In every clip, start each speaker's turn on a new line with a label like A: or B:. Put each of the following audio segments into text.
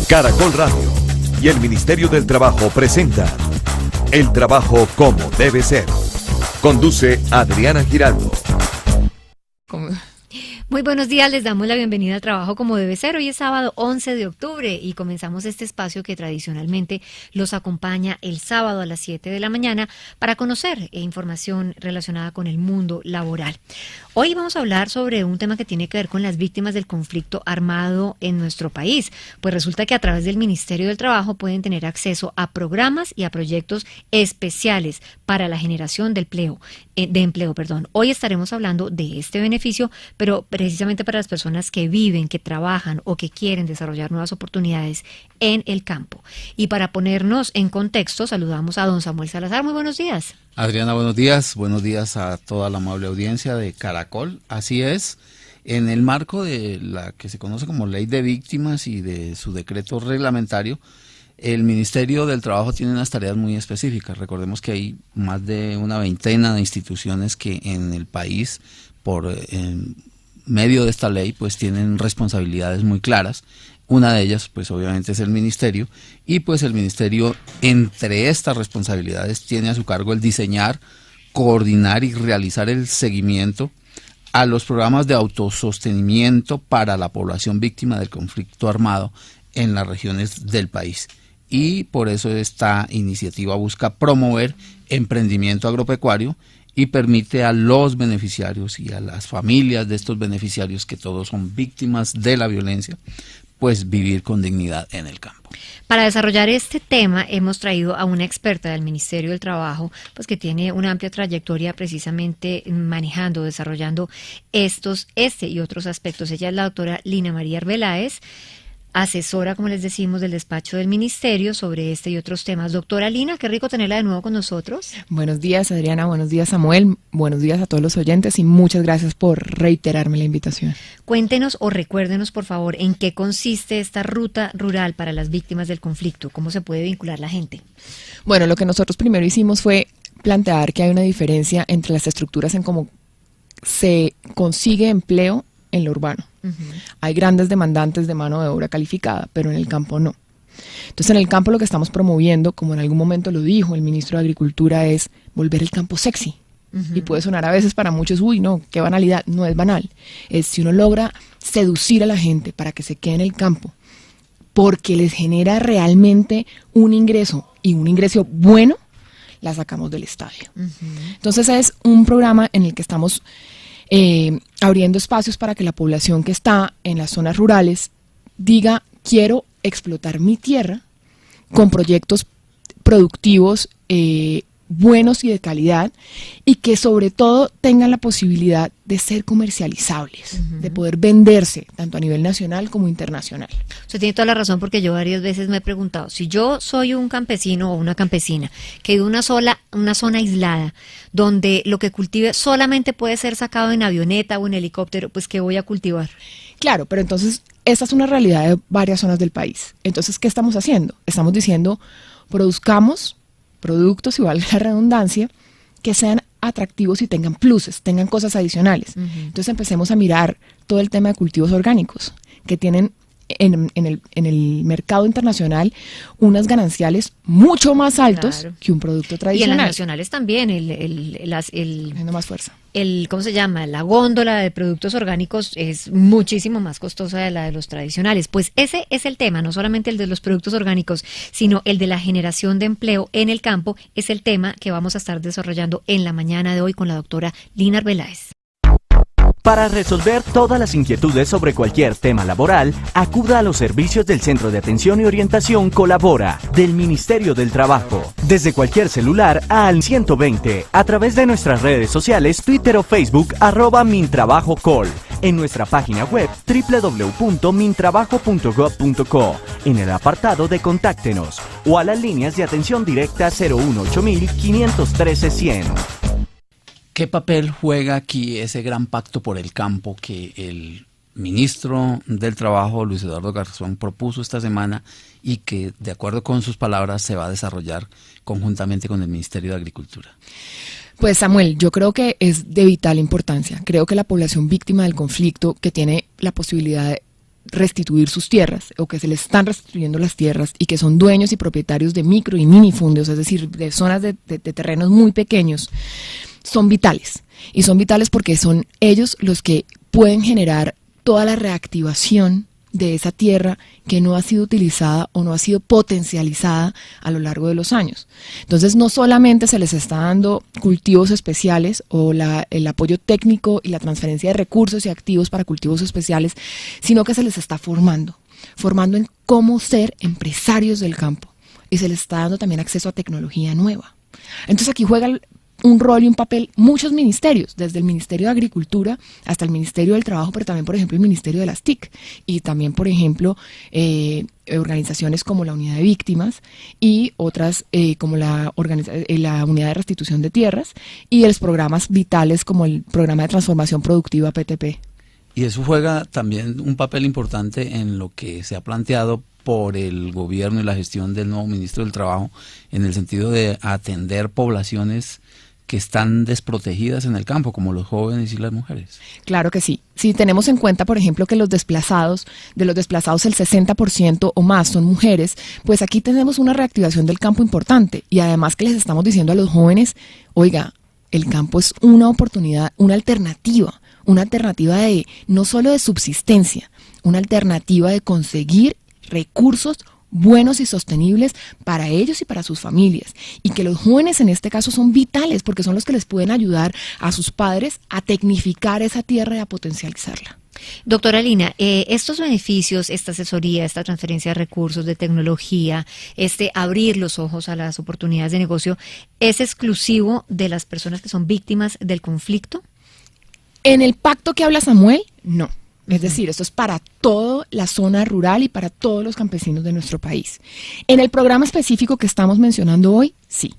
A: Caracol Radio y el Ministerio del Trabajo presentan El Trabajo como debe ser. Conduce Adriana Giraldo.
B: Muy buenos días, les damos la bienvenida al Trabajo como debe ser. Hoy es sábado 11 de octubre y comenzamos este espacio que tradicionalmente los acompaña el sábado a las 7 de la mañana para conocer información relacionada con el mundo laboral. Hoy vamos a hablar sobre un tema que tiene que ver con las víctimas del conflicto armado en nuestro país. Pues resulta que a través del Ministerio del Trabajo pueden tener acceso a programas y a proyectos especiales para la generación de empleo. Hoy estaremos hablando de este beneficio, pero precisamente para las personas que viven, que trabajan o que quieren desarrollar nuevas oportunidades en el campo. Y para ponernos en contexto, saludamos a don Samuel Salazar. Muy buenos días.
C: Adriana, buenos días a toda la amable audiencia de Caracol. Así es, en el marco de la que se conoce como Ley de Víctimas y de su decreto reglamentario, el Ministerio del Trabajo tiene unas tareas muy específicas. Recordemos que hay más de una veintena de instituciones que en el país, por medio de esta ley, pues tienen responsabilidades muy claras. Una de ellas, pues obviamente es el Ministerio, y pues el Ministerio, entre estas responsabilidades, tiene a su cargo el diseñar, coordinar y realizar el seguimiento a los programas de autosostenimiento para la población víctima del conflicto armado en las regiones del país. Y por eso esta iniciativa busca promover emprendimiento agropecuario y permite a los beneficiarios y a las familias de estos beneficiarios, que todos son víctimas de la violencia, pues vivir con dignidad en el campo.
B: Para desarrollar este tema hemos traído a una experta del Ministerio del Trabajo, pues que tiene una amplia trayectoria precisamente manejando, desarrollando este y otros aspectos. Ella es la doctora Lina María Arbeláez, asesora, como les decimos, del despacho del Ministerio sobre este y otros temas. Doctora Lina, qué rico tenerla de nuevo con nosotros.
D: Buenos días, Adriana, buenos días, Samuel, buenos días a todos los oyentes y muchas gracias por reiterarme la invitación.
B: Cuéntenos o recuérdenos, por favor, en qué consiste esta ruta rural para las víctimas del conflicto, cómo se puede vincular la gente.
D: Bueno, lo que nosotros primero hicimos fue plantear que hay una diferencia entre las estructuras en cómo se consigue empleo en lo urbano. Hay grandes demandantes de mano de obra calificada, pero en el campo no. Entonces, en el campo lo que estamos promoviendo, como en algún momento lo dijo el ministro de Agricultura, es volver el campo sexy. Y puede sonar a veces para muchos, uy, no, qué banalidad. No es banal. Es si uno logra seducir a la gente para que se quede en el campo, porque les genera realmente un ingreso, y un ingreso bueno, la sacamos del estadio. Entonces, es un programa en el que estamos abriendo espacios para que la población que está en las zonas rurales diga: quiero explotar mi tierra con proyectos productivos buenos y de calidad, y que sobre todo tengan la posibilidad de ser comercializables, de poder venderse tanto a nivel nacional como internacional.
B: Usted tiene toda la razón, porque yo varias veces me he preguntado, si yo soy un campesino o una campesina que vive en una zona aislada, donde lo que cultive solamente puede ser sacado en avioneta o en helicóptero, pues ¿qué voy a cultivar?
D: Claro, pero entonces esta es una realidad de varias zonas del país. Entonces, ¿qué estamos haciendo? Estamos diciendo: produzcamos productos, y valga la redundancia, que sean atractivos y tengan pluses, tengan cosas adicionales. Entonces empecemos a mirar todo el tema de cultivos orgánicos, que tienen en el mercado internacional unas gananciales mucho más altos que un producto tradicional.
B: Y en las nacionales también,
D: teniendo más fuerza.
B: ¿Cómo se llama? La góndola de productos orgánicos es muchísimo más costosa de la de los tradicionales. Pues ese es el tema, no solamente el de los productos orgánicos, sino el de la generación de empleo en el campo. Es el tema que vamos a estar desarrollando en la mañana de hoy con la doctora Lina Arbeláez.
E: Para resolver todas las inquietudes sobre cualquier tema laboral, acuda a los servicios del Centro de Atención y Orientación Colabora, del Ministerio del Trabajo, desde cualquier celular al 120, a través de nuestras redes sociales, Twitter o Facebook, @mintrabajocol, en nuestra página web www.mintrabajo.gov.co, en el apartado de Contáctenos, o a las líneas de atención directa 018 513 100.
C: ¿Qué papel juega aquí ese gran pacto por el campo que el ministro del Trabajo, Luis Eduardo Garzón, propuso esta semana y que, de acuerdo con sus palabras, se va a desarrollar conjuntamente con el Ministerio de Agricultura?
D: Pues, Samuel, yo creo que es de vital importancia. Creo que la población víctima del conflicto, que tiene la posibilidad restituir sus tierras o que se les están restituyendo las tierras y que son dueños y propietarios de micro y minifundios, es decir, de zonas de terrenos muy pequeños, son vitales. Y son vitales porque son ellos los que pueden generar toda la reactivación de esa tierra que no ha sido utilizada o no ha sido potencializada a lo largo de los años. Entonces, no solamente se les está dando cultivos especiales o el apoyo técnico y la transferencia de recursos y activos para cultivos especiales, sino que se les está formando en cómo ser empresarios del campo, y se les está dando también acceso a tecnología nueva. Entonces, aquí juega un rol y un papel muchos ministerios, desde el Ministerio de Agricultura hasta el Ministerio del Trabajo, pero también, por ejemplo, el Ministerio de las TIC, y también, por ejemplo, organizaciones como la Unidad de Víctimas y otras como la Unidad de Restitución de Tierras, y los programas vitales como el Programa de Transformación Productiva PTP.
C: Y eso juega también un papel importante en lo que se ha planteado por el gobierno y la gestión del nuevo ministro del Trabajo, en el sentido de atender poblaciones que están desprotegidas en el campo, como los jóvenes y las mujeres.
D: Claro que sí. Si tenemos en cuenta, por ejemplo, que de los desplazados el 60% o más son mujeres, pues aquí tenemos una reactivación del campo importante, y además que les estamos diciendo a los jóvenes, oiga, el campo es una oportunidad, una alternativa de no solo de subsistencia, una alternativa de conseguir recursos buenos y sostenibles para ellos y para sus familias, y que los jóvenes en este caso son vitales porque son los que les pueden ayudar a sus padres a tecnificar esa tierra y a potencializarla.
B: Doctora Lina, estos beneficios, esta asesoría, esta transferencia de recursos, de tecnología, abrir los ojos a las oportunidades de negocio, ¿es exclusivo de las personas que son víctimas del conflicto?
D: En el pacto que habla Samuel, no. Es decir, esto es para toda la zona rural y para todos los campesinos de nuestro país. En el programa específico que estamos mencionando hoy, sí.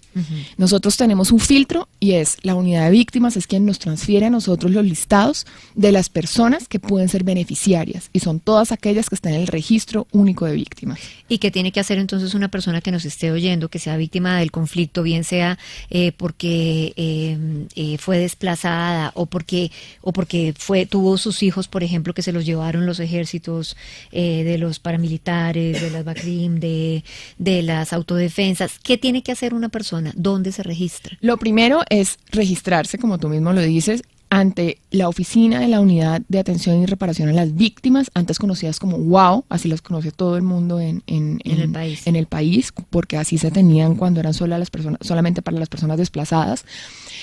D: Nosotros tenemos un filtro, y es la unidad de víctimas, es quien nos transfiere a nosotros los listados de las personas que pueden ser beneficiarias, y son todas aquellas que están en el registro único de víctimas.
B: ¿Y qué tiene que hacer entonces una persona que nos esté oyendo, que sea víctima del conflicto, bien sea porque fue desplazada o porque tuvo sus hijos, por ejemplo, que se los llevaron los ejércitos, de los paramilitares, de las BACRIM, de las autodefensas? ¿Qué tiene que hacer una persona? ¿Dónde se registra?
D: Lo primero es registrarse, como tú mismo lo dices, ante la oficina de la Unidad de Atención y Reparación a las Víctimas, antes conocidas como UAO, así las conoce todo el mundo en el país, porque así se tenían cuando eran solamente para las personas desplazadas,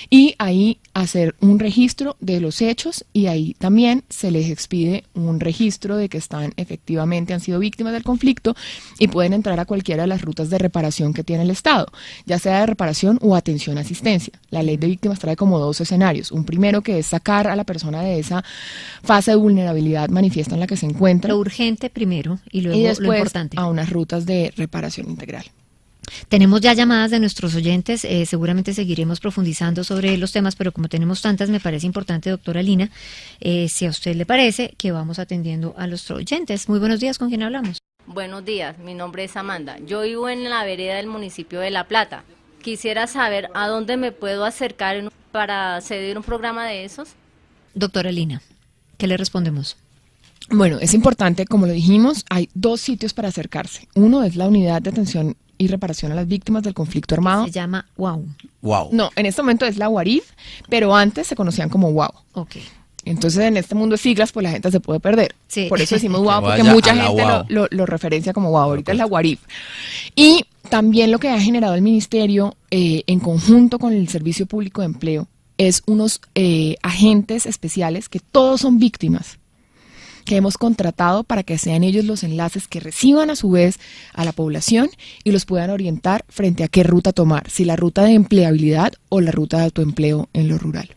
D: y ahí hacer un registro de los hechos, y ahí también se les expide un registro de que efectivamente han sido víctimas del conflicto, y pueden entrar a cualquiera de las rutas de reparación que tiene el Estado, ya sea de reparación o atención a asistencia. La ley de víctimas trae como dos escenarios: un primero, que es sacar a la persona de esa fase de vulnerabilidad manifiesta en la que se encuentra.
B: Lo urgente primero y luego
D: después
B: lo importante.
D: A unas rutas de reparación integral.
B: Tenemos ya llamadas de nuestros oyentes, seguramente seguiremos profundizando sobre los temas, pero como tenemos tantas, me parece importante, doctora Lina, si a usted le parece, que vamos atendiendo a los oyentes. Muy buenos días, ¿con quién hablamos?
F: Buenos días, mi nombre es Amanda. Yo vivo en la vereda del municipio de La Plata. Quisiera saber a dónde me puedo acercar para acceder a un programa de esos.
B: Doctora Lina, ¿qué le respondemos?
D: Bueno, es importante, como lo dijimos, hay dos sitios para acercarse. Uno es la Unidad de Atención y Reparación a las Víctimas del Conflicto Armado.
B: Se llama UAU.
D: No, en este momento es la UARIF, pero antes se conocían como UAU.
B: Ok.
D: Entonces, en este mundo de siglas, pues la gente se puede perder.
B: Sí.
D: Por eso decimos UAU, porque mucha gente lo referencia como UAU. Ahorita es la UARIF. Y también lo que ha generado el Ministerio, en conjunto con el Servicio Público de Empleo, es unos agentes especiales que todos son víctimas, que hemos contratado para que sean ellos los enlaces que reciban a su vez a la población y los puedan orientar frente a qué ruta tomar, si la ruta de empleabilidad o la ruta de autoempleo en lo rural.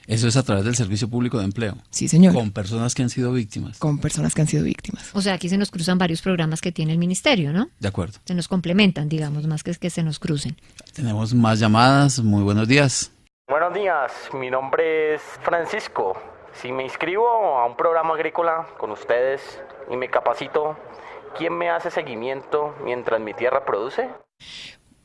C: Eso es a través del Servicio Público de Empleo.
D: Sí, señor.
C: Con personas que han sido víctimas.
D: Con personas que han sido víctimas.
B: O sea, aquí se nos cruzan varios programas que tiene el Ministerio, ¿no?
C: De acuerdo.
B: Se nos complementan, digamos, más que se nos crucen.
C: Tenemos más llamadas. Muy buenos días.
G: Buenos días, mi nombre es Francisco. Si me inscribo a un programa agrícola con ustedes y me capacito, ¿quién me hace seguimiento mientras mi tierra produce?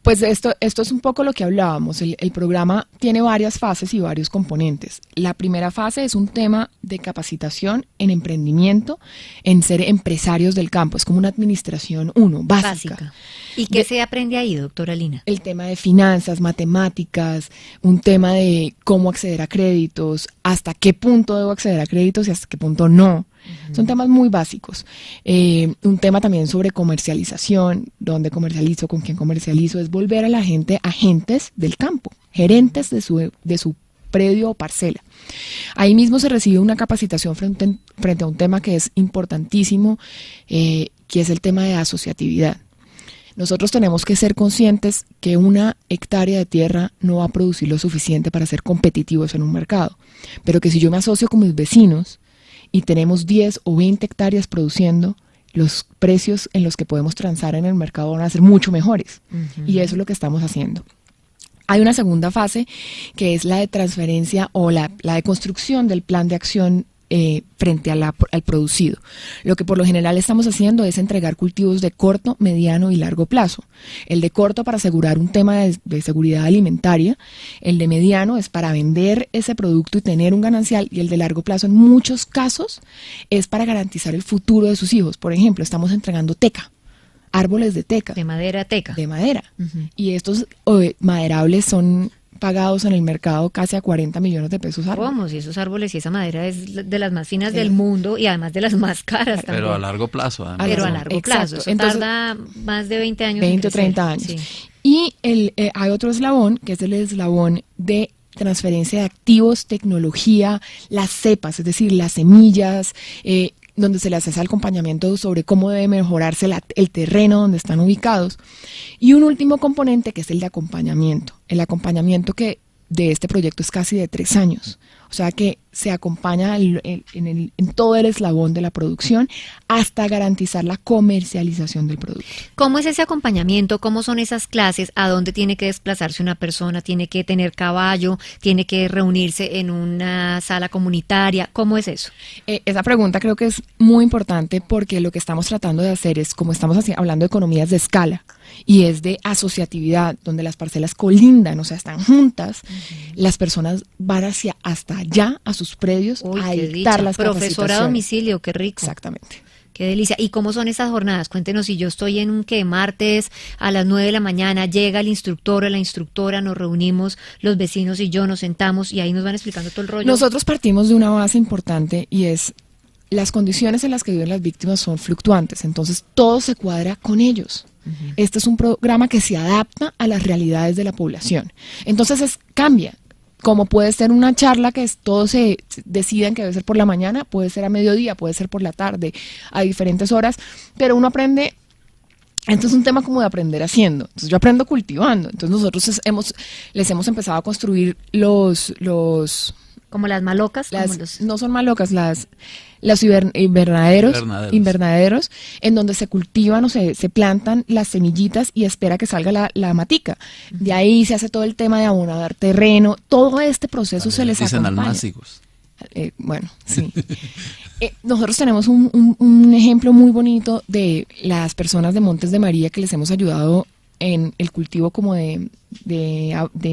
D: Pues esto es un poco lo que hablábamos. El programa tiene varias fases y varios componentes. La primera fase es un tema de capacitación en emprendimiento, en ser empresarios del campo. Es como una administración básica.
B: ¿Y qué se aprende ahí, doctora Lina?
D: El tema de finanzas, matemáticas, un tema de cómo acceder a créditos, hasta qué punto debo acceder a créditos y hasta qué punto no. Son temas muy básicos. Un tema también sobre comercialización, dónde comercializo, con quién comercializo, es volver a la gente agentes del campo, gerentes de su predio o parcela. Ahí mismo se recibe una capacitación frente a un tema que es importantísimo, que es el tema de asociatividad. Nosotros tenemos que ser conscientes que 1 hectárea de tierra no va a producir lo suficiente para ser competitivos en un mercado, pero que si yo me asocio con mis vecinos y tenemos 10 o 20 hectáreas produciendo, los precios en los que podemos transar en el mercado van a ser mucho mejores. Y eso es lo que estamos haciendo. Hay una segunda fase que es la de transferencia o la de construcción del plan de acción frente al producido. Lo que por lo general estamos haciendo es entregar cultivos de corto, mediano y largo plazo. El de corto para asegurar un tema de seguridad alimentaria, el de mediano es para vender ese producto y tener un ganancial, y el de largo plazo en muchos casos es para garantizar el futuro de sus hijos. Por ejemplo, estamos entregando teca, árboles de teca.
B: De madera teca.
D: De madera. Y estos maderables son pagados en el mercado casi a 40 millones de pesos árboles.
B: ¿Cómo? Si esos árboles y esa madera es de las más finas del mundo y además de las más caras también.
C: Pero a largo plazo. Además.
B: Pero a largo plazo. Eso
D: entonces,
B: tarda más de 20 años.
D: 20 o 30 años. Sí. Y hay otro eslabón, que es el eslabón de transferencia de activos, tecnología, las cepas, es decir, las semillas, donde se les hace acompañamiento sobre cómo debe mejorarse el terreno donde están ubicados. Y un último componente que es el de acompañamiento. El acompañamiento que de este proyecto es casi de 3 años. O sea que se acompaña en todo el eslabón de la producción hasta garantizar la comercialización del producto.
B: ¿Cómo es ese acompañamiento? ¿Cómo son esas clases? ¿A dónde tiene que desplazarse una persona? ¿Tiene que tener caballo? ¿Tiene que reunirse en una sala comunitaria? ¿Cómo es eso?
D: Esa pregunta creo que es muy importante porque lo que estamos tratando de hacer es, como estamos hablando de economías de escala, y es de asociatividad, donde las parcelas colindan, o sea, están juntas, las personas van hasta allá, a sus predios, a dictar las capacitaciones.
B: Profesora a domicilio, qué rico.
D: Exactamente.
B: Qué delicia. ¿Y cómo son esas jornadas? Cuéntenos, si yo estoy en un martes a las 9 de la mañana, llega el instructor o la instructora, nos reunimos los vecinos y yo, nos sentamos y ahí nos van explicando todo el rollo.
D: Nosotros partimos de una base importante y es las condiciones en las que viven las víctimas son fluctuantes, entonces todo se cuadra con ellos. Este es un programa que se adapta a las realidades de la población. Entonces cambia. Como puede ser una charla que todos se deciden que debe ser por la mañana, puede ser a mediodía, puede ser por la tarde, a diferentes horas, pero uno aprende. Esto es un tema como de aprender haciendo. Entonces yo aprendo cultivando. Entonces nosotros les hemos empezado a construir los
B: como las malocas,
D: no son malocas, los invernaderos, en donde se cultivan o se plantan las semillitas y espera que salga la matica. De ahí se hace todo el tema de abonar terreno, todo este proceso se les acompaña.
C: Almácigos.
D: Bueno, sí. Nosotros tenemos un ejemplo muy bonito de las personas de Montes de María que les hemos ayudado en el cultivo como de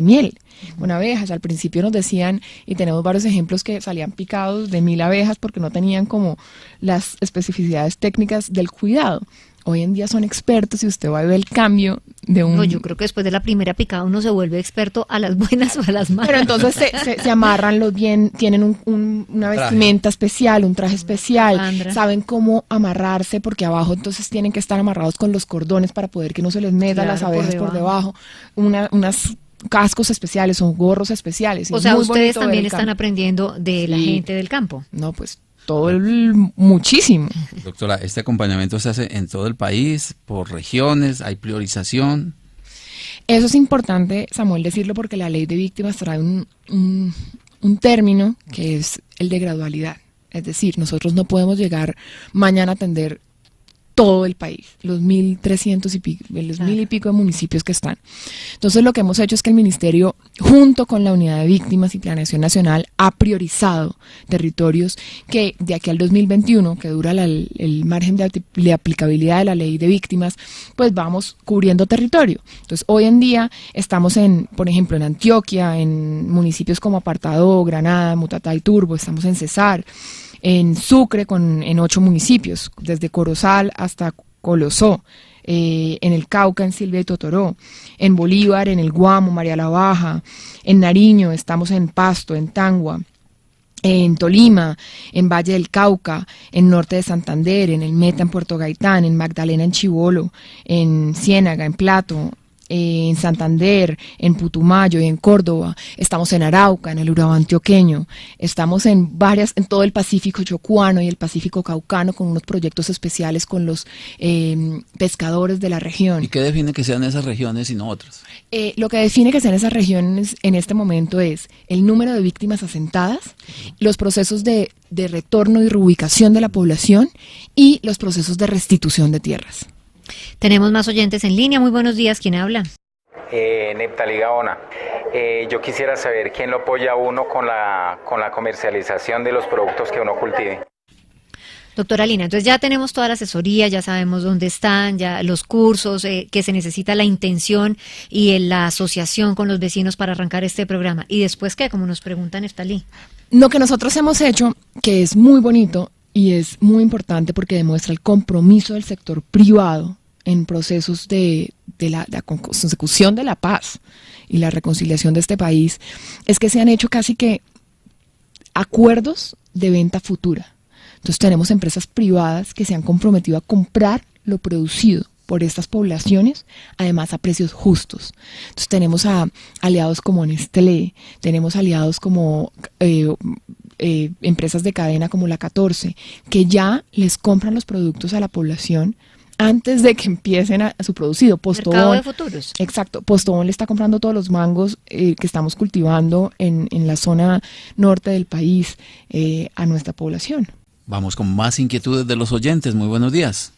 D: miel con abejas. Al principio nos decían, y tenemos varios ejemplos, que salían picados de 1000 abejas porque no tenían como las especificidades técnicas del cuidado. Hoy en día son expertos y usted va a ver el cambio de un...
B: No, yo creo que después de la primera picada uno se vuelve experto a las buenas o a las malas.
D: Pero entonces se amarran los bien, tienen una vestimenta especial, un traje especial, saben cómo amarrarse porque abajo entonces tienen que estar amarrados con los cordones para poder que no se les meta las abejas por debajo. Unas cascos especiales o gorros especiales.
B: O sea, ustedes también están aprendiendo de la gente del campo.
D: No, pues muchísimo.
C: Doctora, ¿este acompañamiento se hace en todo el país, por regiones, hay priorización?
D: Eso es importante, Samuel, decirlo, porque la ley de víctimas trae un término que es el de gradualidad. Es decir, nosotros no podemos llegar mañana a atender todo el país, los 1.300 y pico, los 1.000 y pico de municipios que están. Entonces lo que hemos hecho es que el Ministerio, junto con la Unidad de Víctimas y Planeación Nacional, ha priorizado territorios que de aquí al 2021, que dura el margen de aplicabilidad de la ley de víctimas, pues vamos cubriendo territorio. Entonces hoy en día estamos por ejemplo, en Antioquia, en municipios como Apartadó, Granada, Mutatá y Turbo, estamos en Cesar, en Sucre en 8 municipios, desde Corozal hasta Colosó, en el Cauca, en Silvia y Totoró, en Bolívar, en el Guamo, María la Baja, en Nariño, estamos en Pasto, en Tangua, en Tolima, en Valle del Cauca, en Norte de Santander, en el Meta, en Puerto Gaitán, en Magdalena, en Chibolo, en Ciénaga, en Plato, en Santander, en Putumayo y en Córdoba, estamos en Arauca, en el Urabá antioqueño, estamos en todo el Pacífico chocuano y el Pacífico caucano con unos proyectos especiales con los pescadores de la región.
C: ¿Y qué define que sean esas regiones y no otras?
D: Lo que define que sean esas regiones en este momento es el número de víctimas asentadas, los procesos de retorno y reubicación de la población y los procesos de restitución de tierras.
B: Tenemos más oyentes en línea. Muy buenos días. ¿Quién habla?
H: Neptalí Gaona. Yo quisiera saber quién lo apoya a uno con la comercialización de los productos que uno cultive.
B: Doctora Lina, entonces ya tenemos toda la asesoría, ya sabemos dónde están, ya los cursos, que se necesita la intención y la asociación con los vecinos para arrancar este programa. ¿Y después qué? Como nos pregunta Neptalí.
D: Lo que nosotros hemos hecho, que es muy bonito y es muy importante porque demuestra el compromiso del sector privado en procesos de la consecución de la paz y la reconciliación de este país, es que se han hecho casi que acuerdos de venta futura. Entonces tenemos empresas privadas que se han comprometido a comprar lo producido por estas poblaciones, además a precios justos. Entonces tenemos a aliados como Nestlé, tenemos aliados como empresas de cadena como la 14, que ya les compran los productos a la población antes de que empiecen a su producido. Postobón,
B: mercado de futuros.
D: Exacto. Postobón le está comprando todos los mangos que estamos cultivando en la zona norte del país a nuestra población.
C: Vamos con más inquietudes de los oyentes. Muy buenos días.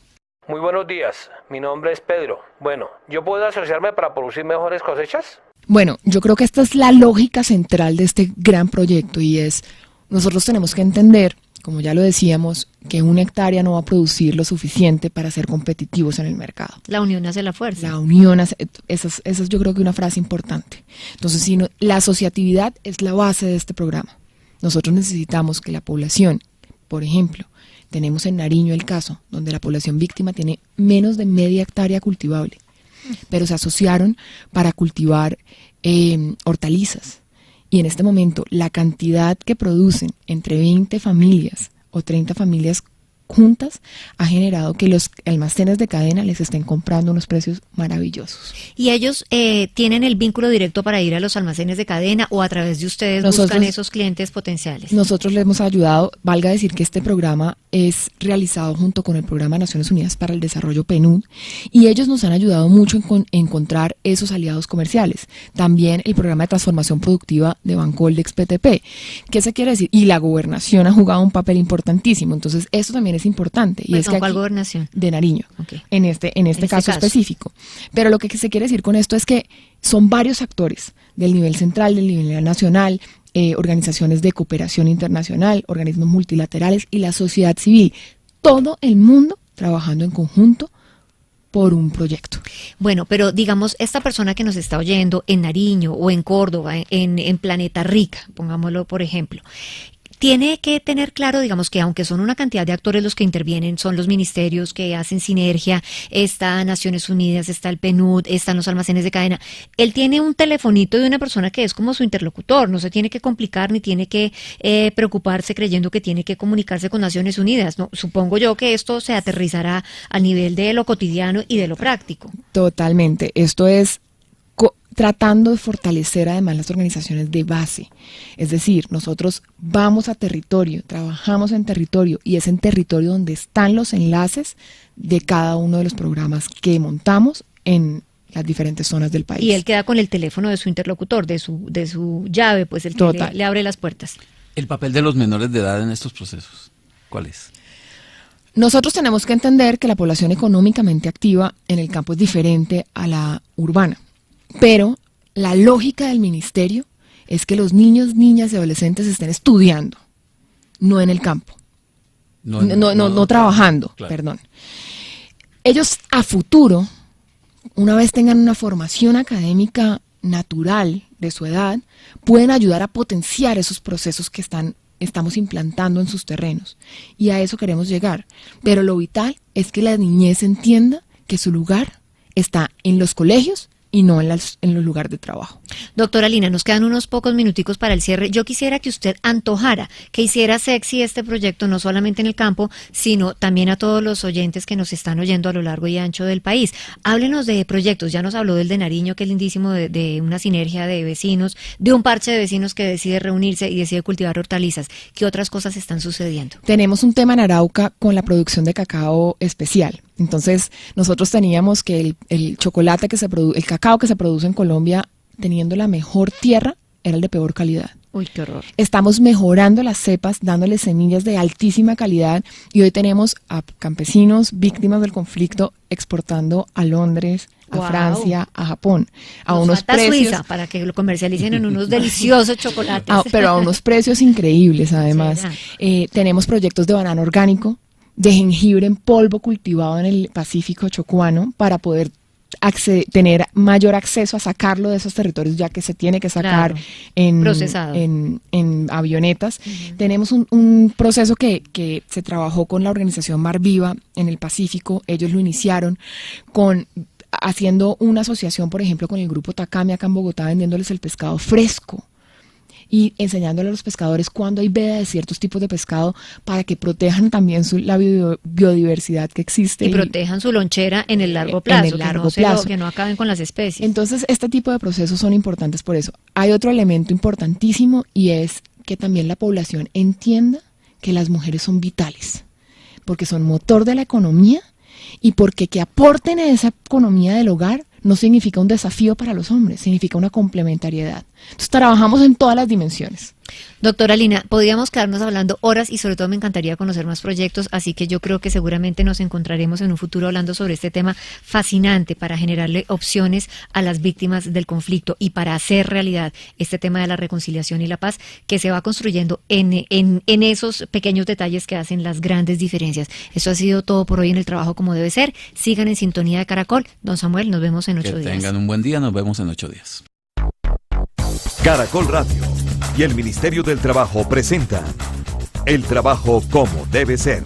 I: Muy buenos días. Mi nombre es Pedro. Bueno, ¿yo puedo asociarme para producir mejores cosechas?
D: Bueno, yo creo que esta es la lógica central de este gran proyecto y es, nosotros tenemos que entender, como ya lo decíamos, que 1 hectárea no va a producir lo suficiente para ser competitivos en el mercado.
B: La unión hace la fuerza.
D: La unión hace, esa es yo creo que una frase importante. Entonces, la asociatividad es la base de este programa. Nosotros necesitamos que la población, por ejemplo, tenemos en Nariño el caso, donde la población víctima tiene menos de media hectárea cultivable, pero se asociaron para cultivar hortalizas. Y en este momento, la cantidad que producen entre 20 familias o 30 familias juntas ha generado que los almacenes de cadena les estén comprando unos precios maravillosos.
B: ¿Y ellos tienen el vínculo directo para ir a los almacenes de cadena o a través de ustedes buscan esos clientes potenciales? Nosotros les hemos ayudado, valga decir que este programa es realizado junto con el Programa de Naciones Unidas para el Desarrollo PNUD y ellos nos han ayudado mucho en encontrar esos aliados comerciales. También el Programa de Transformación Productiva de Bancoldex PTP. ¿Qué se quiere decir? Y la gobernación ha jugado un papel importantísimo. Entonces, esto también es importante. Y es que ¿cuál gobernación?
D: De Nariño,
B: okay.
D: en este caso específico. Pero lo que se quiere decir con esto es que son varios actores del nivel central, del nivel nacional, organizaciones de cooperación internacional, organismos multilaterales y la sociedad civil. Todo el mundo trabajando en conjunto por un proyecto.
B: Bueno, pero digamos, esta persona que nos está oyendo en Nariño o en Córdoba, en Planeta Rica, pongámoslo por ejemplo, tiene que tener claro, digamos, que aunque son una cantidad de actores los que intervienen, son los ministerios que hacen sinergia, está Naciones Unidas, está el PNUD, están los almacenes de cadena. Él tiene un telefonito de una persona que es como su interlocutor, no se tiene que complicar ni tiene que preocuparse creyendo que tiene que comunicarse con Naciones Unidas. No, supongo yo que esto se aterrizará a nivel de lo cotidiano y de lo práctico.
D: Totalmente. Esto es tratando de fortalecer además las organizaciones de base. Es decir, nosotros vamos a territorio, trabajamos en territorio y es en territorio donde están los enlaces de cada uno de los programas que montamos en las diferentes zonas del país.
B: Y él queda con el teléfono de su interlocutor, de su llave, pues el que le abre las puertas.
C: ¿El papel de los menores de edad en estos procesos cuál es?
D: Nosotros tenemos que entender que la población económicamente activa en el campo es diferente a la urbana, pero la lógica del ministerio es que los niños, niñas y adolescentes estén estudiando, no en el campo, no trabajando, claro. Perdón. Ellos a futuro, una vez tengan una formación académica natural de su edad, pueden ayudar a potenciar esos procesos que estamos implantando en sus terrenos. Y a eso queremos llegar. Pero lo vital es que la niñez entienda que su lugar está en los colegios y no en los lugares de trabajo.
B: Doctora Lina, nos quedan unos pocos minuticos para el cierre. Yo quisiera que usted antojara, que hiciera sexy este proyecto, no solamente en el campo, sino también a todos los oyentes que nos están oyendo a lo largo y ancho del país. Háblenos de proyectos. Ya nos habló del de Nariño, que es lindísimo, de una sinergia de vecinos, de un parche de vecinos que decide reunirse y decide cultivar hortalizas. ¿Qué otras cosas están sucediendo?
D: Tenemos un tema en Arauca con la producción de cacao especial. Entonces, nosotros teníamos que el chocolate que el cacao que se produce en Colombia, teniendo la mejor tierra, era el de peor calidad.
B: Uy, qué horror.
D: Estamos mejorando las cepas, dándoles semillas de altísima calidad, y hoy tenemos a campesinos víctimas del conflicto exportando a Londres, a Francia, a Japón, a
B: Nos
D: unos
B: falta
D: precios
B: Suiza para que lo comercialicen en unos deliciosos chocolates.
D: Pero a unos precios increíbles, además. Tenemos proyectos de banano orgánico, de jengibre en polvo cultivado en el Pacífico chocuano, para poder tener mayor acceso a sacarlo de esos territorios, ya que se tiene que sacar en avionetas. Tenemos un proceso que se trabajó con la organización Mar Viva en el Pacífico. Ellos lo iniciaron haciendo una asociación, por ejemplo, con el grupo Takami acá en Bogotá, vendiéndoles el pescado fresco y enseñándole a los pescadores cuando hay veda de ciertos tipos de pescado, para que protejan también la biodiversidad que existe.
B: Y protejan su lonchera en el largo plazo, que no acaben con las especies.
D: Entonces, este tipo de procesos son importantes por eso. Hay otro elemento importantísimo, y es que también la población entienda que las mujeres son vitales, porque son motor de la economía, y porque que aporten a esa economía del hogar no significa un desafío para los hombres, significa una complementariedad. Entonces trabajamos en todas las dimensiones.
B: Doctora Lina, podríamos quedarnos hablando horas, y sobre todo me encantaría conocer más proyectos, así que yo creo que seguramente nos encontraremos en un futuro hablando sobre este tema fascinante para generarle opciones a las víctimas del conflicto y para hacer realidad este tema de la reconciliación y la paz, que se va construyendo en esos pequeños detalles que hacen las grandes diferencias. Eso ha sido todo por hoy en El Trabajo como Debe Ser. Sigan en sintonía de Caracol. Don Samuel, nos vemos en 8 días.
C: Que tengan un buen día, nos vemos en 8 días.
A: Caracol Radio y el Ministerio del Trabajo presentan El Trabajo como Debe Ser.